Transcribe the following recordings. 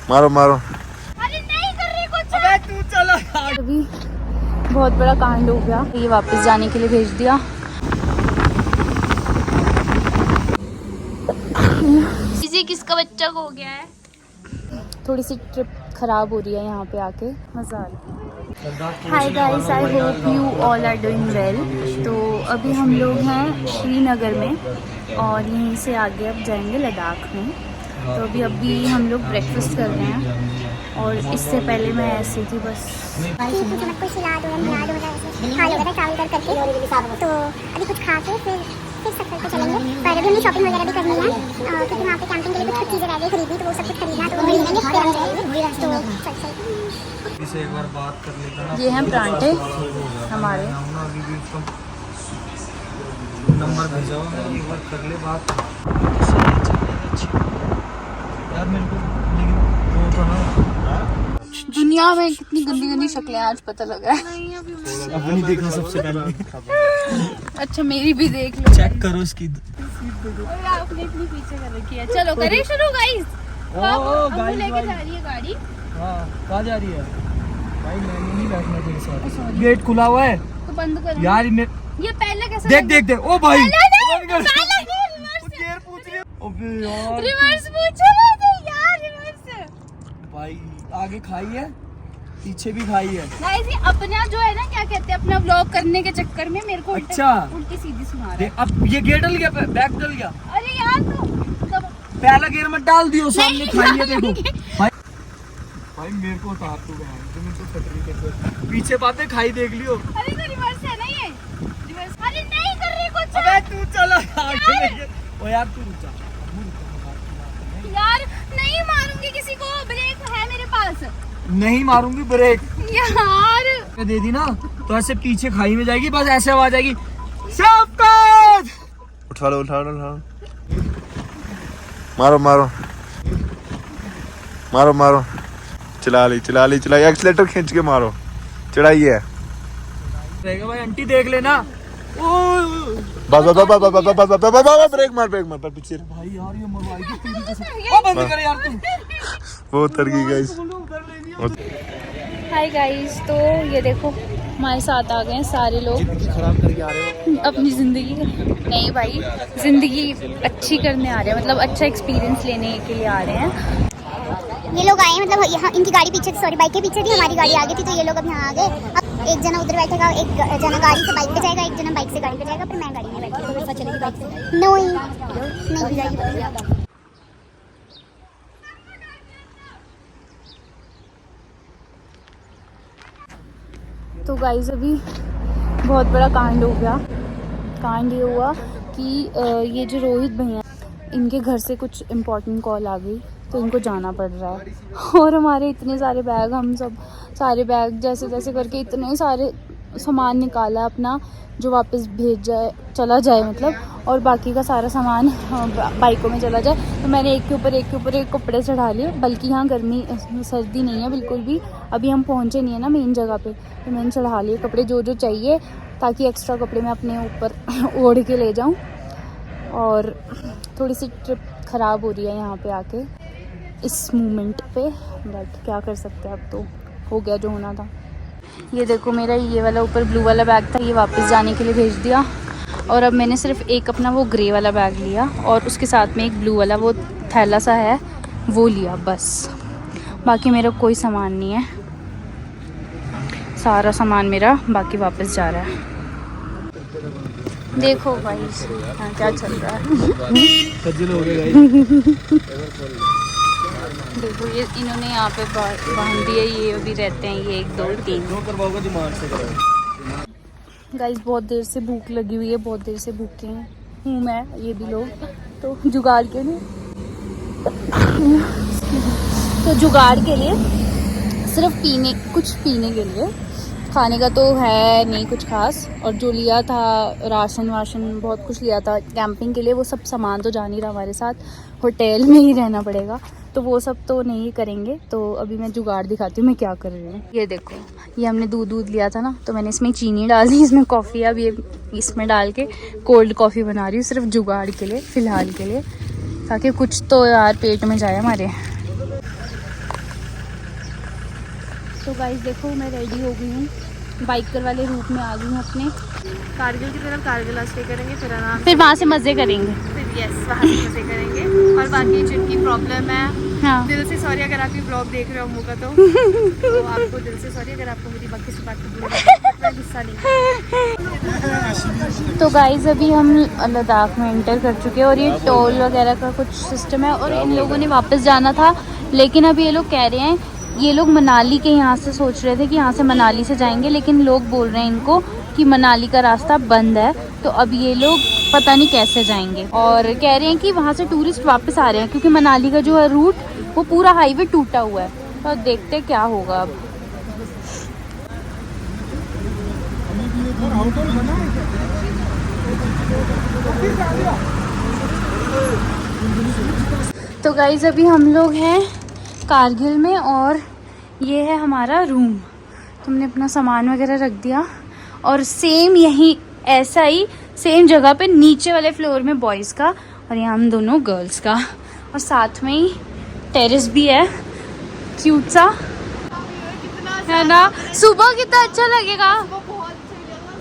मारो मारो। अरे नहीं कर रही कुछ। अबे तू चला। अभी बहुत बड़ा कांड हो गया, ये वापस जाने के लिए भेज दिया। किसी किसका बच्चा खो गया है। थोड़ी सी ट्रिप खराब हो रही है यहाँ पे आके, मज़ा आ रहा है। Hi guys, I hope you all are doing well. तो अभी हम लोग हैं श्रीनगर में और यहीं से आगे अब जाएंगे लद्दाख में। तो अभी हम लोग ब्रेकफास्ट कर रहे हैं और इससे पहले मैं ऐसी थी बस। तो अभी कुछ खा के फिर सफर पे चलेंगे। पर अभी हमें शॉपिंग वगैरह भी करनी है क्योंकि वहाँ पे कैंपिंग के लिए कुछ चीज़ें रह गई खरीदनी, तो वो सब कुछ खरीदना, तो वो खरीदेंगे फिर हम जाएंगे। तो चल इसे एक बार बात कर लेते हैं। ये हैं परांठे हमारे। नंबर भेजा हुआ है, एक बार कर ले बात यार मेरे को। लेकिन वो तो ना दुनिया में कितनी गंदी गंदी शक्लें आज पता लगा है। अपनी देखना सबसे पहले। अच्छा मेरी भी देख लो, चेक करो इसकी। आपने इतनी पीछे कर रखी है। चलो करें शुरू गाइस। गाइस लेके जा रही है गाड़ी। हाँ कहाँ जा रही है भाई? मैंने नहीं बैठना तेरे साथ। गेट खुला हुआ है तो बंद करो यार। ये पहले कैसे देख देख देख। ओ भाई रिवर्स पूछो ना तो यार, रिवर्स भाई आगे खाई है पीछे भी खाई है। गाइस ये अपना जो है ना, क्या कहते हैं, अपना व्लॉग करने के चक्कर में मेरे को अच्छा उल्टी सीधी सुना रहा है। अब ये गेट डल गया, बैग डल गया। अरे यार तो पहला गियर में डाल दियो, सामने खाई है देखो भाई। भाई मेरे को उतार तू तुम तो छतरी कर पीछे बातें खाई देख लियो। अरे तो रिवर्स है ना ये, रिवर्स। अरे नहीं कर रही कुछ। अबे तू चला आगे लेके। ओ यार तू रुक जा यार, नहीं मारूंगी किसी को, ब्रेक है मेरे पास। नहीं मारूंगी ब्रेक यार दे दी ना तो ऐसे पीछे खाई में जाएगी, बस ऐसे आवाज आएगी शाबाश। उठा लो उठा लो उठा लो। मारो मारो मारो मारो। चला ली एक्सीलेटर खींच के मारो। चढ़ाई है रहेगा भाई। आंटी देख लेना। बस ब्रेक मार पर पीछे। भाई यार ये मरवाएगी तेरी कसम। ओ बंद कर यार तू। वो उतर गई गाइस। हाय गाइस, तो ये देखो हमारे साथ आ गए हैं सारे लोग। खराब करके आ रहे हो अपनी ज़िंदगी नहीं भाई, ज़िंदगी अच्छी करने आ रहे हैं, मतलब अच्छा एक्सपीरियंस लेने के लिए आ रहे हैं। ये लोग आए मतलब यहाँ, इनकी गाड़ी पीछे, सॉरी बाइक के पीछे थी, हमारी गाड़ी आगे थी, तो ये लोग अब यहाँ आ गए। अब एक जना उधर बैठेगा, एक जना गाड़ी से बाइक पे जाएगा, एक जना बाइक से गाड़ी पे जाएगा, फिर मैं गाड़ी में बैठूंगी। तो चलेगी बाइक से? नहीं जाएगी। तो गाइस अभी बहुत बड़ा कांड हो गया। कांड ये हुआ कि ये जो रोहित भैया, इनके घर से कुछ इम्पोर्टेंट कॉल आ गई, तो इनको जाना पड़ रहा है। और हमारे इतने सारे बैग, हम सब सारे बैग जैसे तैसे करके इतने सारे सामान निकाला अपना, जो वापस चला जाए मतलब, और बाकी का सारा सामान बाइकों में चला जाए। तो मैंने एक के ऊपर एक कपड़े चढ़ा लिए। बल्कि यहाँ गर्मी सर्दी नहीं है बिल्कुल भी, अभी हम पहुँचे नहीं है ना मेन जगह पे, तो मैंने चढ़ा लिए कपड़े जो चाहिए, ताकि एक्स्ट्रा कपड़े मैं अपने ऊपर ओढ़ के ले जाऊँ। और थोड़ी सी ट्रिप ख़राब हो रही है यहाँ पे आके इस मोमेंट पे, बट क्या कर सकते हैं, अब तो हो गया जो होना था। ये देखो मेरा ये वाला ऊपर ब्लू वाला बैग था, ये वापस जाने के लिए भेज दिया। और अब मैंने सिर्फ एक अपना वो ग्रे वाला बैग लिया और उसके साथ में एक ब्लू वाला वो थैला सा है वो लिया, बस। बाकी मेरा कोई सामान नहीं है, सारा सामान मेरा बाकी वापस जा रहा है। देखो भाई हाँ क्या चल रहा है। देखो ये इन्होंने यहाँ पे बांध दिए, ये अभी रहते हैं ये 1 2 3। गाइस बहुत देर से भूख लगी हुई है, बहुत देर से भूखे हूँ मैं, ये भी लोग। तो जुगाड़ के लिए सिर्फ कुछ पीने के लिए, खाने का तो है नहीं कुछ खास। और जो लिया था राशन वाशन बहुत कुछ लिया था कैंपिंग के लिए, वो सब सामान तो जा नहीं रहा हमारे साथ, होटल में ही रहना पड़ेगा, तो वो सब तो नहीं करेंगे। तो अभी मैं जुगाड़ दिखाती हूँ मैं क्या कर रही हूँ। ये देखो, ये हमने दूध लिया था ना, तो मैंने इसमें चीनी डाल दी, इसमें कॉफ़ी, अब ये इसमें डाल के कोल्ड कॉफ़ी बना रही हूँ, सिर्फ जुगाड़ के लिए फ़िलहाल के लिए, ताकि कुछ तो यार पेट में जाए हमारे। तो गाइस देखो मैं रेडी हो गई हूँ, बाइकर वाले रूट में आ गई हूँ अपने। कारगिल की तरफ कारगिल स्टे करेंगे, फिर आराम फिर वहाँ से मज़े करेंगे। फिर यस वहाँ से मजे करेंगे। और बाकी जिनकी प्रॉब्लम है, हाँ दिल से सॉरी अगर आप ये ब्लॉग देख रहे हो अम्मू का, तो आपको दिल से सॉरी अगर आपको मेरी बाकी से बात मैं गुस्सा नहीं। तो गाइस अभी हम लद्दाख में एंटर कर चुके हैं और ये टोल वगैरह का कुछ सिस्टम है और इन लोगों ने वापस जाना था, लेकिन अभी ये लोग कह रहे हैं, ये लोग मनाली के यहाँ से सोच रहे थे कि यहाँ से मनाली से जाएंगे, लेकिन लोग बोल रहे हैं इनको कि मनाली का रास्ता बंद है, तो अब ये लोग पता नहीं कैसे जाएंगे। और कह रहे हैं कि वहाँ से टूरिस्ट वापस आ रहे हैं क्योंकि मनाली का जो है रूट वो पूरा हाईवे टूटा हुआ है। तो देखते हैं क्या होगा अब। तो गाइज अभी हम लोग हैं कारगिल में और ये है हमारा रूम। तुमने अपना सामान वगैरह रख दिया और सेम यही ऐसा ही सेम जगह पे नीचे वाले फ्लोर में बॉयज़ का और यहाँ हम दोनों गर्ल्स का, और साथ में ही टेरेस भी है क्यूट सा, है ना। सुबह कितना अच्छा लगेगा। बहुत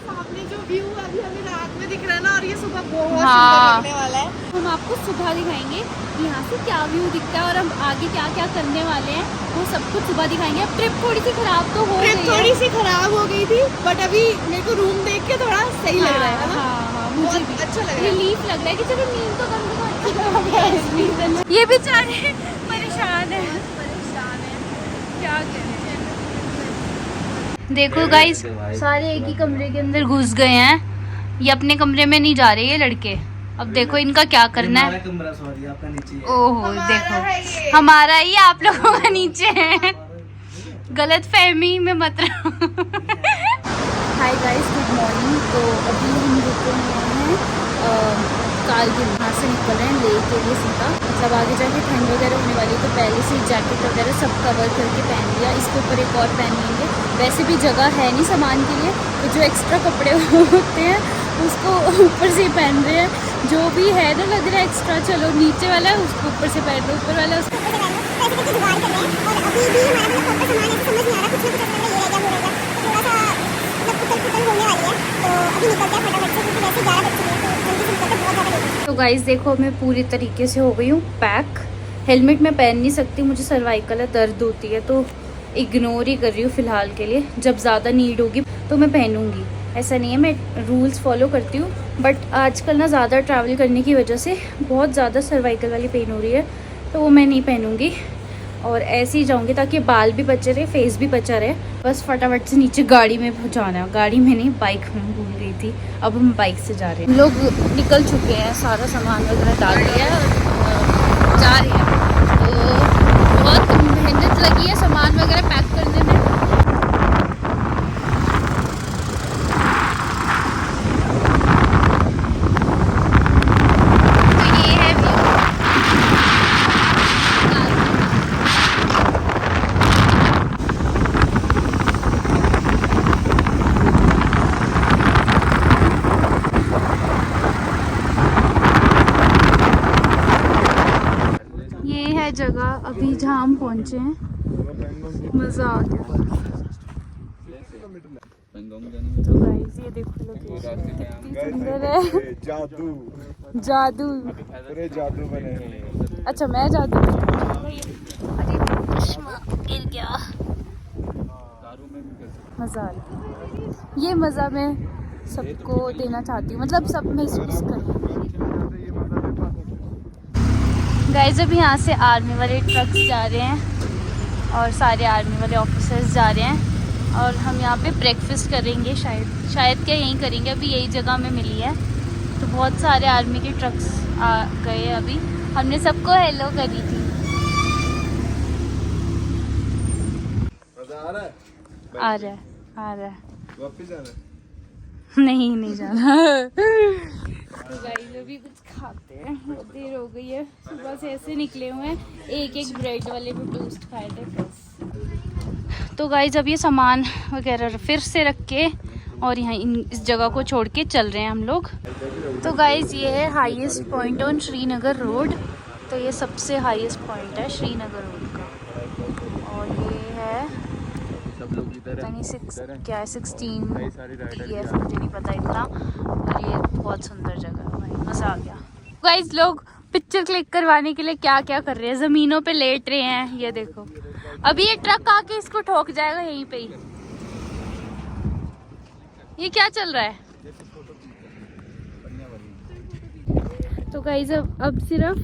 सामने जो व्यू अभी हमें रात में दिख रहा है ना, और ये सुबह बहुत हाँ। सुंदर लगने वाला है। हम आपको सुबह दिखाएंगे यहाँ से क्या व्यू दिखता है और हम आगे क्या क्या करने वाले हैं वो सब कुछ सुबह दिखाएंगे। अब ट्रिप थोड़ी सी खराब तो हो गई है, थोड़ी सी खराब हो गई थी, बट अभी मेरे को रूम देख के थोड़ा सही लग रहा है ना। हाँ, मुझे भी अच्छा लग रहा है। रिलीफ लग रहा है कि चलो नींद तो कम से कम। ये बेचारे परेशान है क्या करें। देखो गाइस सारे एक ही कमरे के अंदर घुस गए हैं, ये अपने कमरे में नहीं जा रहे ये लड़के। अब देखो इनका क्या करना है। कमरा सॉरी आपका नीचे है। ओहो देखो हमारा ही आप लोगों का नीचे है, गलत फहमी में मत रहो। Hi guys good morning. तो अभी हम रुके हुए हैं कारगिल, यहाँ से निकल रहे हैं लेह के लिए सीधा। मतलब आगे जाके ठंड वगैरह होने वाली है तो पहले से जैकेट वगैरह सब कवर करके पहन लिया। इसके ऊपर एक और पहन लेंगे, वैसे भी जगह है नहीं सामान के लिए, तो जो एक्स्ट्रा कपड़े होते हैं उसको ऊपर से ही पहन रहे हैं। जो भी है ना लग रहा है एक्स्ट्रा, चलो नीचे वाला है उसको ऊपर से पहन लो, ऊपर वाला उसको। तो गाइस देखो मैं पूरी तरीके से हो गई हूँ पैक। हेलमेट मैं पहन नहीं सकती, मुझे सर्वाइकल दर्द होती है, तो इग्नोर ही कर रही हूँ फ़िलहाल के लिए। जब ज़्यादा नीड होगी तो मैं पहनूंगी, ऐसा नहीं है, मैं रूल्स फॉलो करती हूँ। बट आजकल ना ज़्यादा ट्रैवल करने की वजह से बहुत ज़्यादा सर्वाइकल वाली पेन हो रही है, तो वो मैं नहीं पहनूंगी और ऐसे ही जाऊँगी ताकि बाल भी बचे रहे, फेस भी बचा रहे। बस फटाफट से नीचे गाड़ी में पहुँचाना है। गाड़ी में नहीं, बाइक में भूल गई थी, अब हम बाइक से जा रहे हैं। हम लोग निकल चुके हैं, सारा सामान वगैरह डाल दिया है और जा रहे हैं। तो बहुत मेहनत लगी है सामान वगैरह पैक करने में। जगह अभी जहाँ हम पहुँचे हैं, मज़ा आ गया। तो गाइस ये देखो लोकेशन कितनी सुंदर है। जादू जादू, पूरे जादू बने हैं। अच्छा मैं जादू। अरे चश्मा गिर गया। मज़ा आ रहा, ये मज़ा मैं सबको देना चाहती हूँ, मतलब सब महसूस करें। गाइस अभी यहाँ से आर्मी वाले ट्रक्स जा रहे हैं और सारे आर्मी वाले ऑफिसर्स जा रहे हैं और हम यहाँ पे ब्रेकफास्ट करेंगे, शायद क्या यहीं करेंगे। अभी यही जगह हमें मिली है, तो बहुत सारे आर्मी के ट्रक्स आ गए। अभी हमने सबको हेलो करी थी। मजा आ रहा है? आ रहा है, आ रहा है। वापस जाना है? नहीं जाना। तो गाइस अभी कुछ खाते हैं, बहुत देर हो गई है, सुबह से ऐसे निकले हुए हैं। एक ब्रेड वाले भी टोस्ट खाए थे बस। तो गाइस अब ये सामान वगैरह फिर से रख के और यहाँ इस जगह को छोड़ के चल रहे हैं हम लोग। तो गाइस ये है highest point on Srinagar road. तो ये सबसे हाईएस्ट पॉइंट है श्रीनगर रोड का, और ये है सब लोग इधर यानी है, 6 इधर है। क्या है 16 कई सारी राइडर ये मुझे नहीं पता इतना। और ये बहुत सुंदर जगह है भाई, मज़ा आ गया। गाइस लोग पिक्चर क्लिक करवाने के लिए क्या क्या कर रहे हैं, ज़मीनों पे लेट रहे हैं। ये देखो अभी ये ट्रक आके इसको ठोक जाएगा यहीं पे ही। ये क्या चल रहा है? तो गाइस अब सिर्फ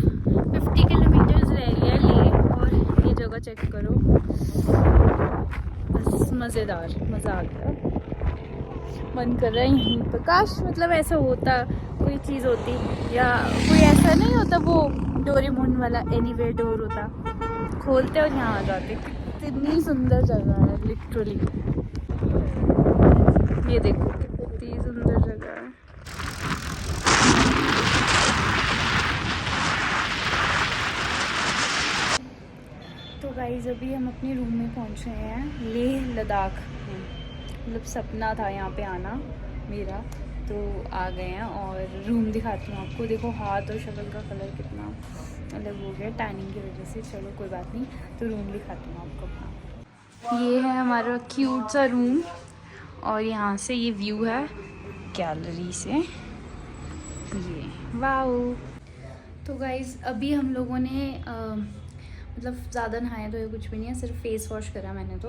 50 किलोमीटर्स रह गया ले, और ये जगह चेक करो, बस मज़ेदार, मज़ा आ गया। मन कर रहा है यहीं पे, काश मतलब ऐसा होता, कोई चीज़ होती या कोई ऐसा नहीं होता वो डोरेमोन वाला एनीवेयर डोर होता, खोलते और यहाँ आ जाते। कितनी सुंदर जगह है लिटरली, ये देखो कितनी सुंदर जगह है। तो गाइस अभी हम अपने रूम में पहुंचे हैं, लेह लद्दाख में। मतलब सपना था यहाँ पे आना मेरा, तो आ गए हैं। और रूम दिखाती हूँ आपको, देखो हाथ और शक्ल का कलर कितना अलग हो गया टैनिंग की वजह से। चलो कोई बात नहीं, तो रूम दिखाती हूँ आपको अपना। ये है हमारा क्यूट सा रूम, और यहाँ से ये व्यू है गैलरी से, ये वाओ। तो गाइज़ अभी हम लोगों ने मतलब ज़्यादा नहाया तो कुछ भी नहीं है, सिर्फ फेस वॉश करा मैंने। तो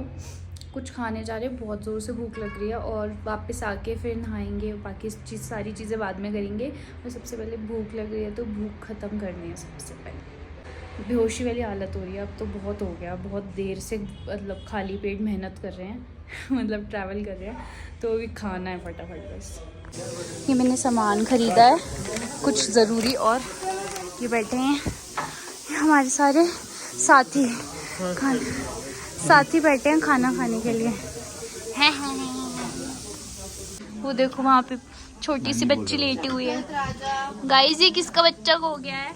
कुछ खाने जा रहे हैं, बहुत ज़ोर से भूख लग रही है, और वापस आके फिर नहाएंगे, बाकी सारी चीज़ें बाद में करेंगे। और सबसे पहले भूख लग रही है तो भूख ख़त्म करनी है सबसे पहले। बेहोशी वाली हालत हो रही है अब तो, बहुत हो गया, बहुत देर से मतलब खाली पेट मेहनत कर रहे हैं मतलब ट्रैवल कर रहे हैं, तो अभी खाना है फटाफट बस। ये मैंने सामान ख़रीदा है कुछ ज़रूरी, और ये बैठे हैं हमारे सारे साथी, साथी बैठे हैं खाना खाने के लिए। हैं वो देखो वहाँ पे छोटी सी बच्ची लेटी हुई है। गाइस ये किसका बच्चा खो गया है?